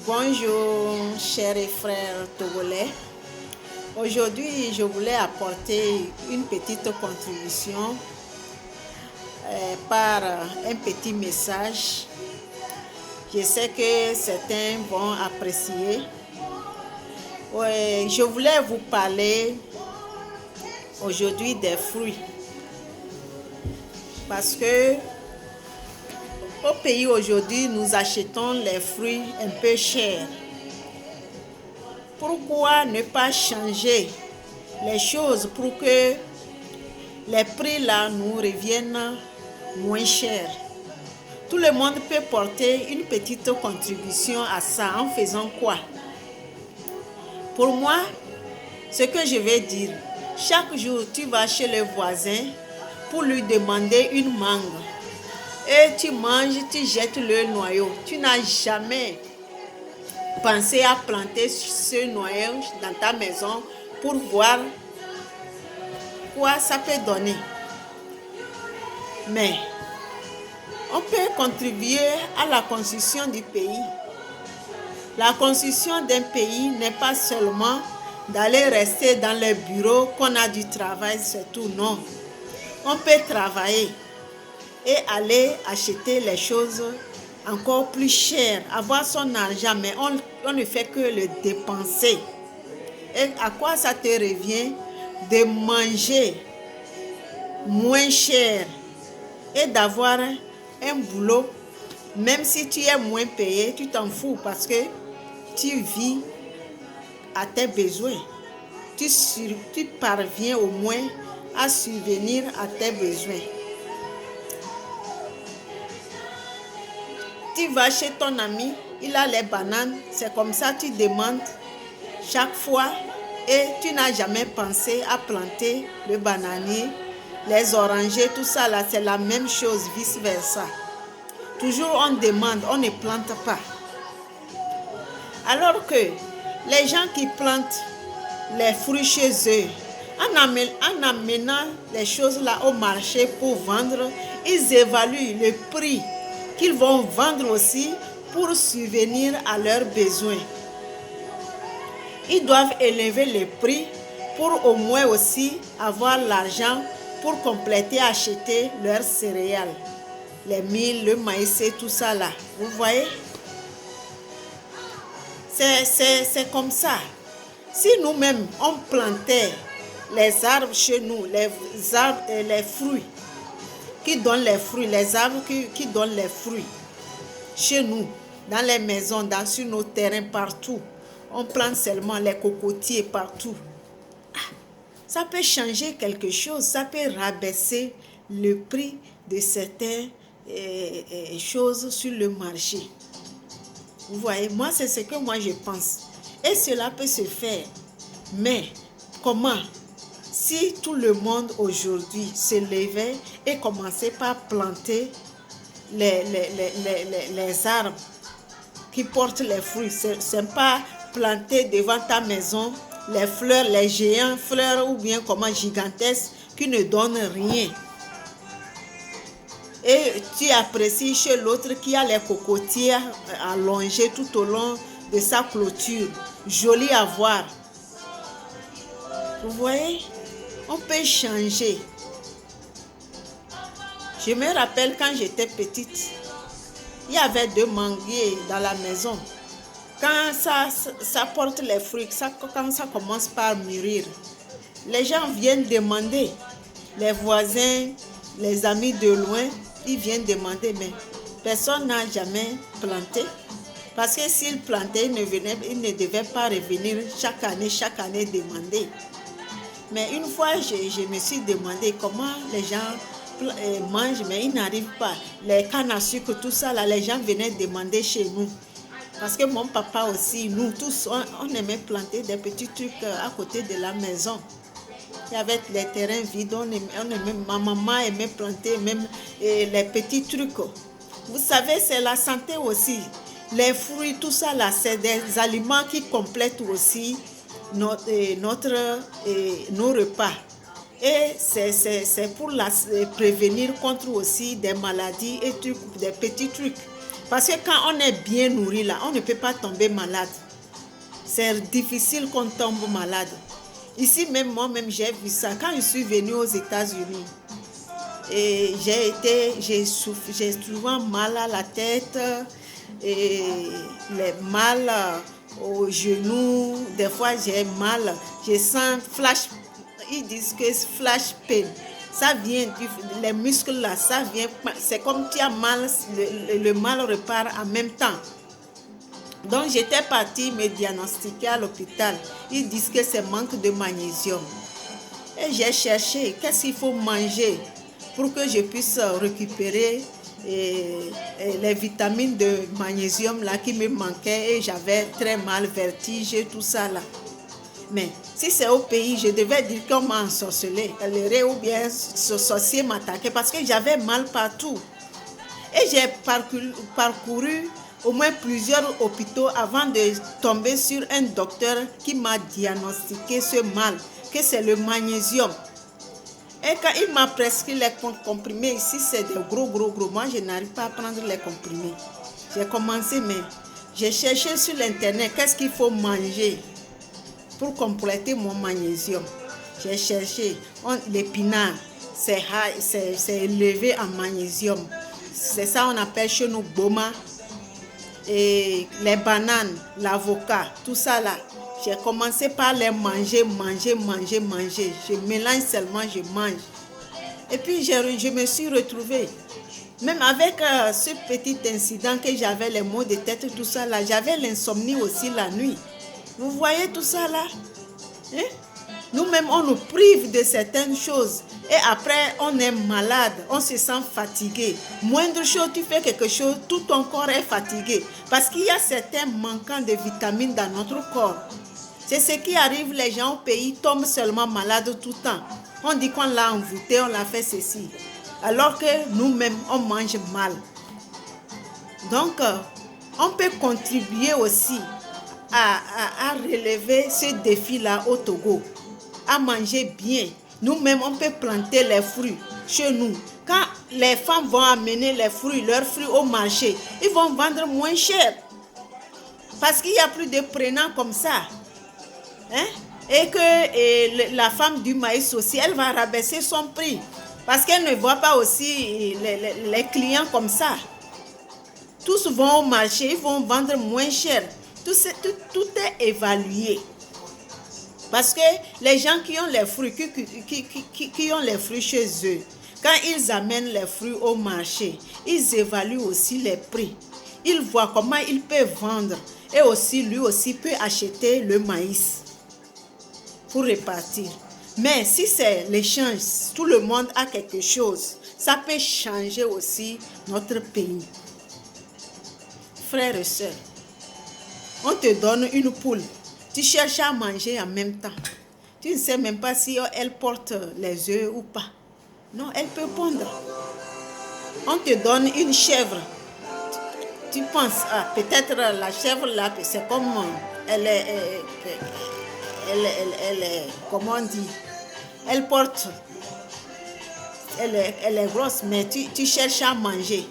Bonjour, chers et frères togolais. Aujourd'hui, je voulais apporter une petite contribution par un petit message. Je sais que certains vont apprécier. Je voulais vous parler aujourd'hui des fruits. Parce que au pays aujourd'hui, nous achetons les fruits un peu chers. Pourquoi ne pas changer les choses pour que les prix là nous reviennent moins chers? Tout le monde peut porter une petite contribution à ça en faisant quoi? Pour moi, ce que je vais dire, chaque jour tu vas chez le voisin pour lui demander une mangue. Et tu manges, tu jettes le noyau. Tu n'as jamais pensé à planter ce noyau dans ta maison pour voir quoi ça peut donner. Mais on peut contribuer à la construction du pays. La construction d'un pays n'est pas seulement d'aller rester dans les bureaux qu'on a du travail, c'est tout. Non. On peut travailler et aller acheter les choses encore plus chères, avoir son argent, mais on ne fait que le dépenser. Et à quoi ça te revient de manger moins cher et d'avoir un boulot, même si tu es moins payé, tu t'en fous parce que tu vis à tes besoins. Tu parviens au moins à subvenir à tes besoins. Tu vas chez ton ami, il a les bananes, c'est comme ça tu demandes chaque fois et tu n'as jamais pensé à planter le bananier, les orangers, tout ça là, c'est la même chose, vice versa. Toujours on demande, on ne plante pas. Alors que les gens qui plantent les fruits chez eux, en amenant les choses là au marché pour vendre, ils évaluent le prix qu'ils vont vendre aussi pour subvenir à leurs besoins. Ils doivent élever les prix pour au moins aussi avoir l'argent pour compléter, acheter leurs céréales, les mil, le maïs et tout ça là. Vous voyez? C'est comme ça. Si nous-mêmes, on plantait les arbres chez nous, les arbres et les fruits, qui donnent les fruits, les arbres qui donnent les fruits. Chez nous, dans les maisons, sur nos terrains, partout, on plante seulement les cocotiers partout. Ça peut changer quelque chose, ça peut rabaisser le prix de certaines choses sur le marché. Vous voyez, moi, c'est ce que moi je pense. Et cela peut se faire. Mais comment? Si tout le monde aujourd'hui se levait et commençait par planter les arbres qui portent les fruits, c'est pas planter devant ta maison les fleurs, les géants fleurs ou bien comment gigantesques qui ne donnent rien. Et tu apprécies chez l'autre qui a les cocotiers allongés tout au long de sa clôture. Joli à voir. Vous voyez? On peut changer. Je me rappelle quand j'étais petite, il y avait 2 manguiers dans la maison. Quand ça porte les fruits, quand ça commence par mûrir, les gens viennent demander. Les voisins, les amis de loin, ils viennent demander, mais personne n'a jamais planté. Parce que s'ils plantaient, ils ne devaient pas revenir chaque année demander. Mais une fois, je me suis demandé comment les gens mangent, mais ils n'arrivent pas. Les cannes à sucre, tout ça, là, les gens venaient demander chez nous. Parce que mon papa aussi, nous tous, on aimait planter des petits trucs à côté de la maison. Il y avait les terrains vides, ma maman aimait planter même les petits trucs. Vous savez, c'est la santé aussi. Les fruits, tout ça là, c'est des aliments qui complètent aussi nos repas. Et c'est pour prévenir contre aussi des maladies et des petits trucs. Parce que quand on est bien nourri là, on ne peut pas tomber malade. C'est difficile qu'on tombe malade. Ici même, moi-même, j'ai vu ça. Quand je suis venue aux États-Unis, et j'ai souvent mal à la tête, et les mal aux genoux. Des fois, j'ai mal. Je sens flash. Ils disent que c'est flash pain. Ça vient, les muscles là, ça vient. C'est comme tu as mal, le mal repart en même temps. Donc, j'étais partie me diagnostiquer à l'hôpital. Ils disent que c'est manque de magnésium. Et j'ai cherché qu'est-ce qu'il faut manger pour que je puisse récupérer les vitamines de magnésium là qui me manquaient et j'avais très mal, vertige, tout ça là. Mais si c'est au pays, je devais dire qu'on m'a ensorcelé, ou bien ce sorcier m'attaquait parce que j'avais mal partout. Et j'ai parcouru au moins plusieurs hôpitaux avant de tomber sur un docteur qui m'a diagnostiqué ce mal, que c'est le magnésium. Et quand il m'a prescrit les comprimés, ici c'est des gros. Moi, je n'arrive pas à prendre les comprimés. J'ai commencé, mais j'ai cherché sur l'internet qu'est-ce qu'il faut manger pour compléter mon magnésium. J'ai cherché l'épinard, c'est élevé en magnésium. C'est ça on appelle chez nous boma. Et les bananes, l'avocat, tout ça là. J'ai commencé par les manger. Je mélange seulement, je mange. Et puis je me suis retrouvée. Même avec ce petit incident que j'avais les maux de tête, tout ça là, j'avais l'insomnie aussi la nuit. Vous voyez tout ça là? Hein? Nous-mêmes, on nous prive de certaines choses. Et après, on est malade, on se sent fatigué. Moindre chose, tu fais quelque chose, tout ton corps est fatigué. Parce qu'il y a certains manquants de vitamines dans notre corps. C'est ce qui arrive, les gens au pays tombent seulement malades tout le temps. On dit qu'on l'a envoûté, on l'a fait ceci. Alors que nous-mêmes, on mange mal. Donc, on peut contribuer aussi à relever ce défi-là au Togo. À manger bien. Nous-mêmes, on peut planter les fruits chez nous. Quand les femmes vont amener leurs fruits au marché, ils vont vendre moins cher. Parce qu'il n'y a plus de prenants comme ça. Hein? Et que la femme du maïs aussi, elle va rabaisser son prix. Parce qu'elle ne voit pas aussi les clients comme ça. Tous vont au marché, ils vont vendre moins cher. Tout est évalué. Parce que les gens qui ont les fruits, qui ont les fruits chez eux, quand ils amènent les fruits au marché, ils évaluent aussi les prix. Ils voient comment ils peuvent vendre. Et aussi, lui aussi peut acheter le maïs pour répartir. Mais si c'est l'échange, tout le monde a quelque chose, ça peut changer aussi notre pays. Frères et sœurs, on te donne une poule. Tu cherches à manger en même temps. Tu ne sais même pas si elle porte les œufs ou pas. Non, elle peut pondre. On te donne une chèvre. Tu penses, peut-être la chèvre là, c'est comme elle est, comment on dit, elle porte, elle est grosse, mais tu cherches à manger.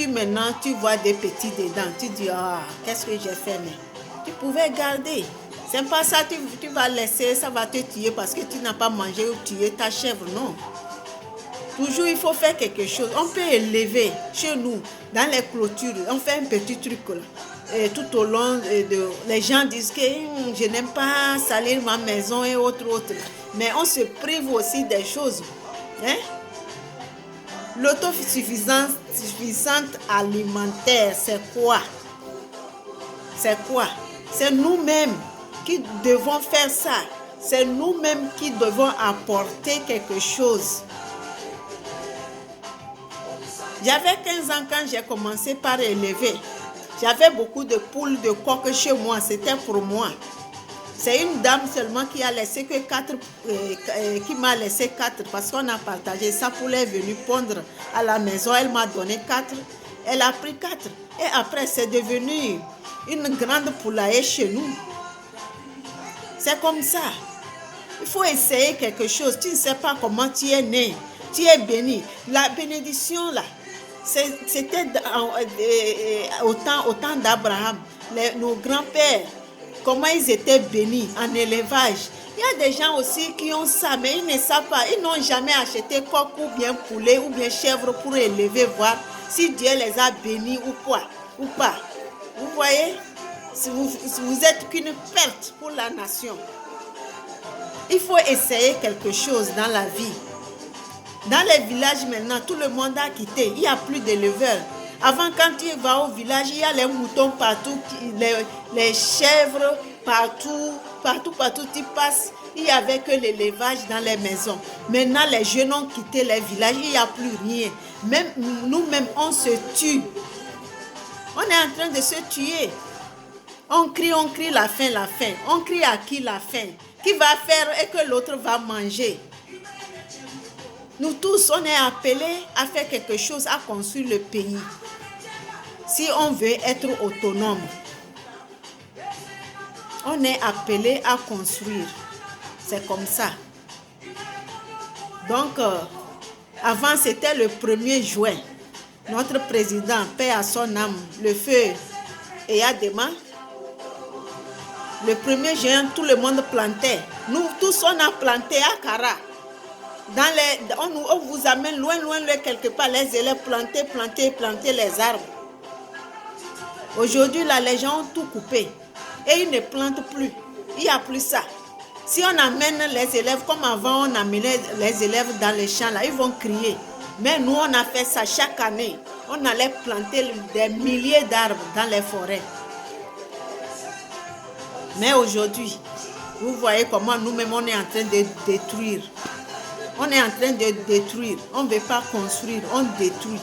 Maintenant, tu vois des petits dedans. Tu dis, qu'est-ce que j'ai fait, mais tu pouvais garder. C'est pas ça, tu vas laisser, ça va te tuer parce que tu n'as pas mangé ou tuer ta chèvre, non. Toujours, il faut faire quelque chose. On peut élever chez nous, dans les clôtures, on fait un petit truc là. Et tout au long, les gens disent que je n'aime pas salir ma maison et autres. Mais on se prive aussi des choses. Hein? L'autosuffisance alimentaire, c'est quoi? C'est quoi? C'est nous-mêmes qui devons faire ça. C'est nous-mêmes qui devons apporter quelque chose. J'avais 15 ans quand j'ai commencé par élever. J'avais beaucoup de poules, de coqs chez moi. C'était pour moi. C'est une dame seulement qui a laissé que 4, qui m'a laissé 4 parce qu'on a partagé. Sa poule est venue pondre à la maison. Elle m'a donné 4. Elle a pris 4. Et après, c'est devenu une grande poulailler chez nous. C'est comme ça. Il faut essayer quelque chose. Tu ne sais pas comment tu es né. Tu es béni. La bénédiction là, C'était au temps d'Abraham, nos grands-pères, comment ils étaient bénis en élevage. Il y a des gens aussi qui ont ça, mais ils ne savent pas. Ils n'ont jamais acheté coq ou bien poulet ou bien chèvre pour élever, voir si Dieu les a bénis ou quoi, ou pas. Vous voyez, si vous êtes qu'une perte pour la nation. Il faut essayer quelque chose dans la vie. Dans les villages maintenant, tout le monde a quitté. Il n'y a plus d'éleveurs. Avant, quand tu vas au village, il y a les moutons partout, les chèvres partout, tu passes. Il n'y avait que l'élevage dans les maisons. Maintenant, les jeunes ont quitté les villages, il n'y a plus rien. Même nous-mêmes, on se tue. On est en train de se tuer. On crie, la faim, la faim. On crie à qui la faim? Qui va faire et que l'autre va manger? Nous tous, on est appelés à faire quelque chose, à construire le pays. Si on veut être autonome, on est appelé à construire. C'est comme ça. Donc, avant, c'était le 1er juin. Notre président, paix à son âme, le feu Eyadema. Le 1er juin, tout le monde plantait. Nous tous, on a planté à Kara. On vous amène loin, quelque part, les élèves planter les arbres. Aujourd'hui, là, les gens ont tout coupé. Et ils ne plantent plus. Il n'y a plus ça. Si on amène les élèves, comme avant, on amenait les élèves dans les champs, là, ils vont crier. Mais nous, on a fait ça chaque année. On allait planter des milliers d'arbres dans les forêts. Mais aujourd'hui, vous voyez comment nous-mêmes, on est en train de détruire. On est en train de détruire. On ne veut pas construire, on détruit.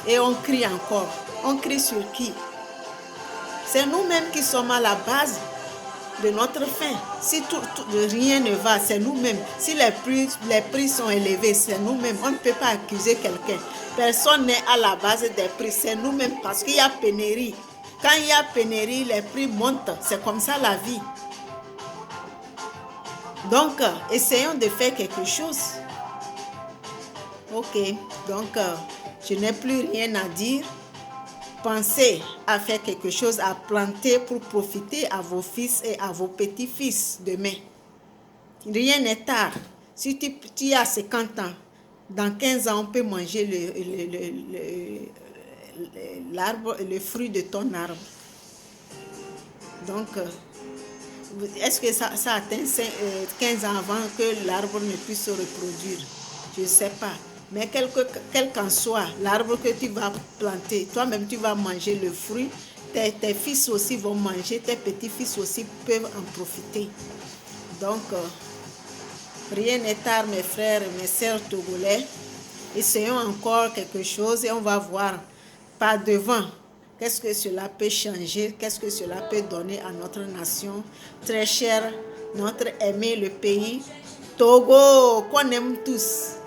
Et on crie encore. On crie sur qui? C'est nous-mêmes qui sommes à la base de notre faim. Si rien ne va, c'est nous-mêmes. Si les prix sont élevés, c'est nous-mêmes. On ne peut pas accuser quelqu'un. Personne n'est à la base des prix. C'est nous-mêmes parce qu'il y a pénurie. Quand il y a pénurie, les prix montent. C'est comme ça la vie. Donc, essayons de faire quelque chose. Ok, donc, je n'ai plus rien à dire. Pensez à faire quelque chose, à planter pour profiter à vos fils et à vos petits-fils demain. Rien n'est tard. Si tu as 50 ans, dans 15 ans, on peut manger l'arbre, le fruit de ton arbre. Donc, est-ce que ça atteint 15 ans avant que l'arbre ne puisse se reproduire? Je ne sais pas. Mais quel qu'en soit l'arbre que tu vas planter, toi-même tu vas manger le fruit, tes fils aussi vont manger, tes petits-fils aussi peuvent en profiter. Donc, rien n'est tard, mes frères et mes sœurs togolais. Essayons encore quelque chose et on va voir par devant qu'est-ce que cela peut changer, qu'est-ce que cela peut donner à notre nation très chère, notre aimé, le pays Togo, qu'on aime tous.